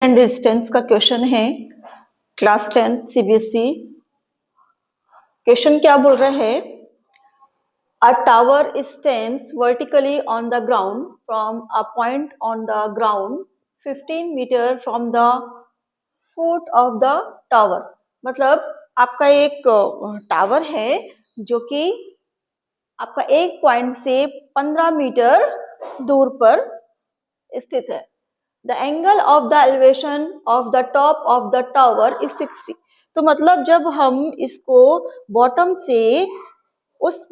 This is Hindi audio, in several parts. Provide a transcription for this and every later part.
एंड डिस्टेंस का क्वेश्चन है क्लास 10 सीबीएसई। क्वेश्चन क्या बोल रहा है? A tower stands vertically on the ground from a point on the ground 15 metre from the foot of the tower. मतलब आपका एक टावर है जो कि आपका एक पॉइंट से 15 मीटर दूर पर स्थित है। The angle of the elevation of the top of the tower is 60। तो मतलब जब हम इसको बॉटम से उस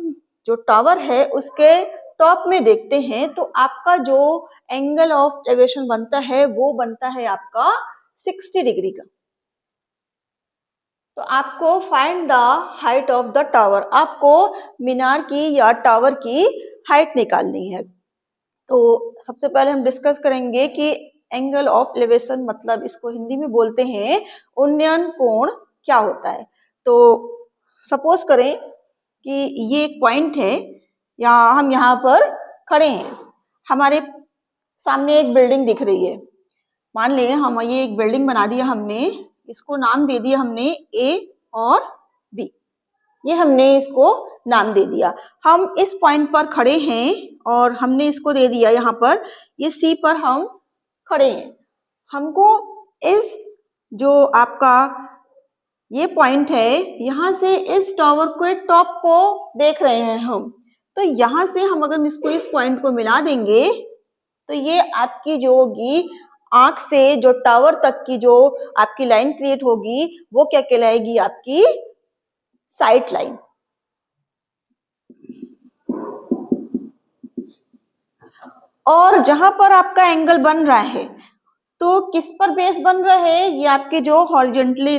जो टावर है उसके टॉप में देखते हैं तो आपका जो एंगल ऑफ एलिवेशन बनता है वो बनता है आपका 60 डिग्री का। तो आपको find the height of the tower, आपको मीनार की या टावर की हाइट निकालनी है। तो सबसे पहले हम डिस्कस करेंगे कि एंगल ऑफ एलिवेशन मतलब इसको हिंदी में बोलते हैं उन्नयन कोण क्या होता है। तो सपोज करें कि ये एक पॉइंट है या हम यहाँ पर खड़े हैं, हमारे सामने एक बिल्डिंग दिख रही है। मान लें हम ये एक बिल्डिंग बना दिया हमने, इसको नाम दे दिया हमने ए और बी, ये हमने इसको नाम दे दिया। हम इस पॉइंट पर खड़े हैं और हमने इसको दे दिया यहाँ पर, ये सी पर हम खड़े हैं। हमको इस जो आपका ये पॉइंट है यहाँ से इस टावर के टॉप को देख रहे हैं हम, तो यहाँ से हम अगर इसको इस पॉइंट को मिला देंगे तो ये आपकी जो होगी आंख से जो टावर तक की जो आपकी लाइन क्रिएट होगी वो क्या कहलाएगी? आपकी साइट लाइन। और जहां पर आपका एंगल बन रहा है तो किस पर बेस बन रहा है? ये आपकी जो हॉरिजॉन्टली,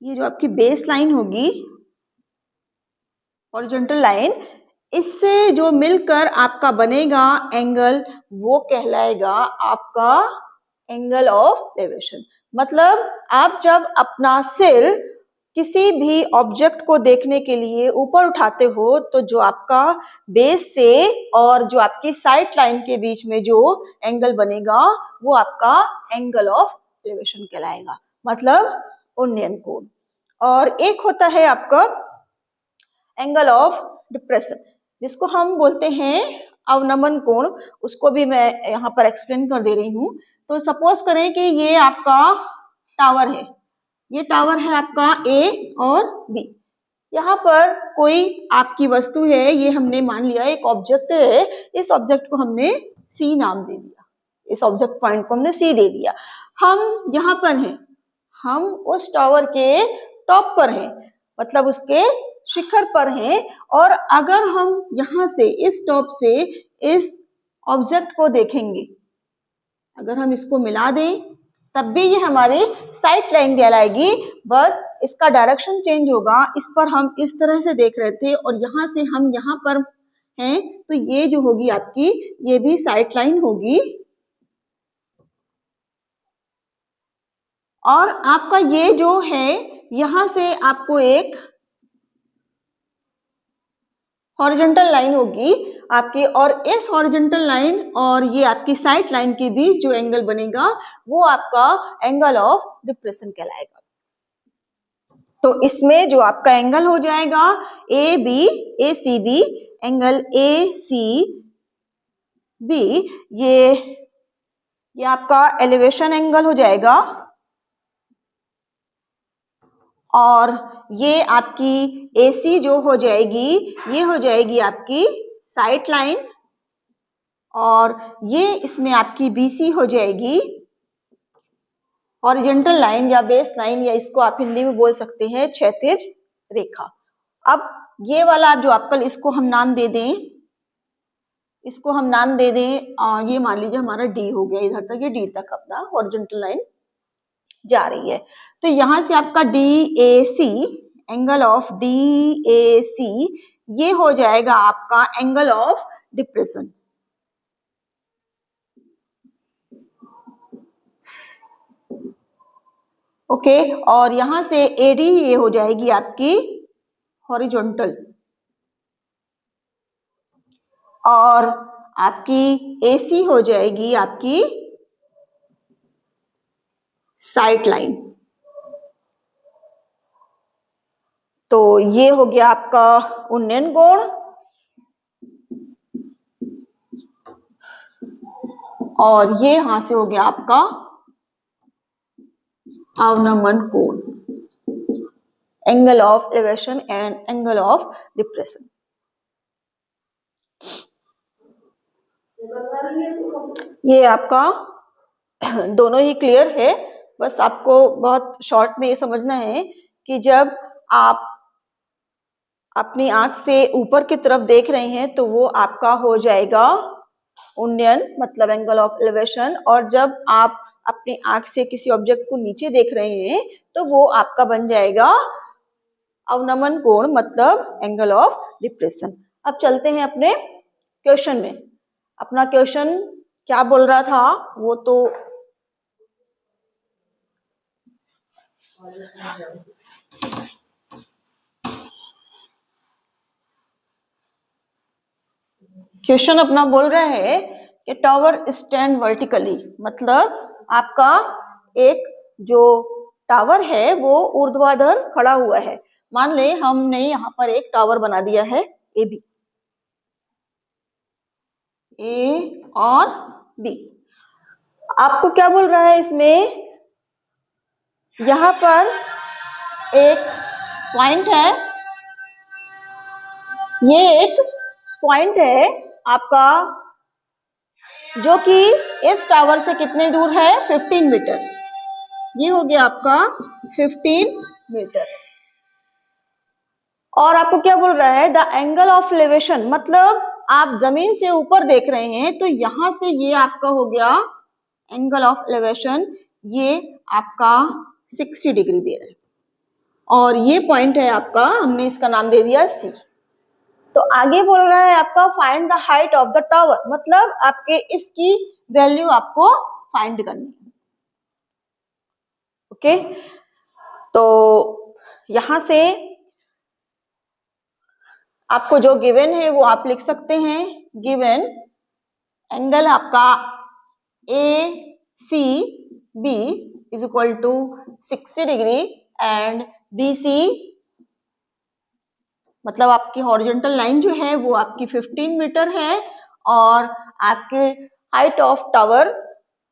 ये जो आपकी बेस लाइन होगी हॉरिजॉन्टल लाइन, इससे जो मिलकर आपका बनेगा एंगल वो कहलाएगा आपका एंगल ऑफ एलिवेशन। मतलब आप जब अपना सिर किसी भी ऑब्जेक्ट को देखने के लिए ऊपर उठाते हो तो जो आपका बेस से और जो आपकी साइड लाइन के बीच में जो एंगल बनेगा वो आपका एंगल ऑफ एलिवेशन कहलाएगा, मतलब उन्नयन कोण। और एक होता है आपका एंगल ऑफ डिप्रेशन जिसको हम बोलते हैं अवनमन कोण, उसको भी मैं यहाँ पर एक्सप्लेन कर दे रही हूँ। तो सपोज करें कि ये आपका टावर है, ये टावर है आपका ए और बी। यहाँ पर कोई आपकी वस्तु है, ये हमने मान लिया एक ऑब्जेक्ट है, इस ऑब्जेक्ट को हमने सी नाम दे दिया, इस ऑब्जेक्ट पॉइंट को हमने सी दे दिया। हम यहाँ पर हैं, हम उस टावर के टॉप पर हैं, मतलब उसके शिखर पर हैं। और अगर हम यहाँ से इस टॉप से इस ऑब्जेक्ट को देखेंगे, अगर हम इसको मिला दें तब भी ये हमारी साइड लाइन कहलाएगी, बस इसका डायरेक्शन चेंज होगा। इस पर हम इस तरह से देख रहे थे और यहाँ से हम यहाँ पर हैं, तो ये जो होगी आपकी ये भी साइड लाइन होगी। और आपका ये जो है यहाँ से आपको एक हॉरिजॉन्टल लाइन होगी आपकी, और इस हॉरिजॉन्टल लाइन और ये आपकी साइड लाइन के बीच जो एंगल बनेगा वो आपका एंगल ऑफ डिप्रेशन कहलाएगा। तो इसमें जो आपका एंगल हो जाएगा A B, A C B, angle A C B, ये आपका एलिवेशन एंगल हो जाएगा। और ये आपकी AC जो हो जाएगी ये हो जाएगी आपकी साइड लाइन, और ये इसमें आपकी BC हो जाएगी हॉरिजॉन्टल लाइन या बेस लाइन, या इसको आप हिंदी में बोल सकते हैं क्षैतिज रेखा। अब ये वाला जो आपका इसको हम नाम दे दें, इसको हम नाम दे दें ये मान लीजिए हमारा D हो गया, इधर तक ये D तक अपना हॉरिजॉन्टल लाइन जा रही है। तो यहां से आपका DAC, एंगल ऑफ DAC ये हो जाएगा आपका एंगल ऑफ डिप्रेशन। ओके, और यहां से AD ये हो जाएगी आपकी हॉरिजॉन्टल, और आपकी AC हो जाएगी आपकी साइट लाइन। तो ये हो गया आपका उन्नयन कोण और ये यहां से हो गया आपका अवनमन कोण, angle of elevation and angle of depression. ये आपका दोनों ही क्लियर है, बस आपको बहुत शॉर्ट में ये समझना है कि जब आप अपनी आंख से ऊपर की तरफ देख रहे हैं तो वो आपका हो जाएगा उन्नयन मतलब एंगल ऑफ एलिवेशन, और जब आप अपनी आंख से किसी ऑब्जेक्ट को नीचे देख रहे हैं तो वो आपका बन जाएगा अवनमन कोण मतलब एंगल ऑफ डिप्रेशन। अब चलते हैं अपने क्वेश्चन में। अपना क्वेश्चन क्या बोल रहा था वो तो क्वेश्चन अपना बोल रहा है कि टावर स्टैंड वर्टिकली, मतलब आपका एक जो टावर है वो ऊर्ध्वाधर खड़ा हुआ है। मान ले हमने यहाँ पर एक टावर बना दिया है ए बी, ए और बी। आपको क्या बोल रहा है इसमें, यहाँ पर एक पॉइंट है, ये एक पॉइंट है आपका जो कि इस टावर से कितने दूर है 15 मीटर। ये हो गया आपका 15 मीटर। और आपको क्या बोल रहा है द एंगल ऑफ एलिवेशन, मतलब आप जमीन से ऊपर देख रहे हैं तो यहां से ये आपका हो गया एंगल ऑफ एलिवेशन, ये आपका 60 डिग्री दे रहा है और ये पॉइंट है आपका, हमने इसका नाम दे दिया सी। तो आगे बोल रहा है आपका find the height of the tower, मतलब आपके इसकी वैल्यू आपको फाइंड करनी है। ओके, तो यहां से आपको जो गिवन है वो आप लिख सकते हैं। गिवन एंगल आपका A C B is equal to 60 degree and B C मतलब आपकी हॉरिजॉन्टल लाइन जो है वो आपकी 15 मीटर है और आपके हाइट ऑफ टावर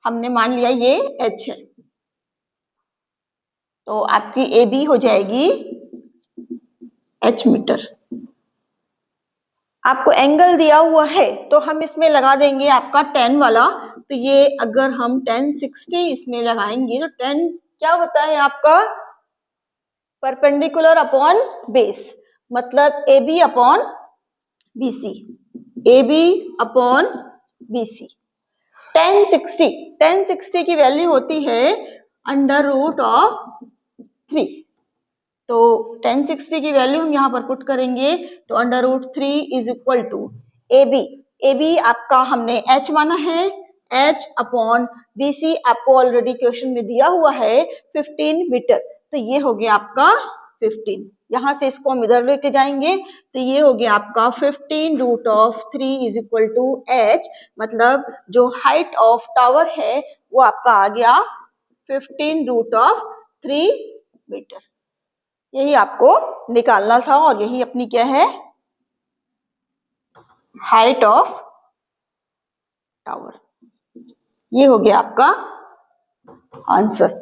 हमने मान लिया ये h है, तो आपकी ए बी हो जाएगी h मीटर। आपको एंगल दिया हुआ है तो हम इसमें लगा देंगे आपका 10 वाला, तो ये अगर हम 1060 इसमें लगाएंगे तो 10 क्या होता है आपका परपेंडिकुलर अपॉन बेस, मतलब A B upon B C, A B upon B C. 1060 की वैल्यू होती है अंडर रूट ऑफ 3, तो 1060 की वैल्यू हम यहाँ पर पुट करेंगे तो under root 3 is equal to A B आपका हमने h माना है, h अपॉन बी सी आपको ऑलरेडी क्वेश्चन में दिया हुआ है 15 मीटर, तो ये हो गया आपका 15। यहां से इसको हम इधर लेके जाएंगे तो ये हो गया आपका 15 root of 3 is equal to h, मतलब जो हाइट ऑफ टावर है वो आपका आ गया 15 रूट ऑफ 3 मीटर। यही आपको निकालना था और यही अपनी क्या है हाइट ऑफ टावर। ये हो गया आपका आंसर।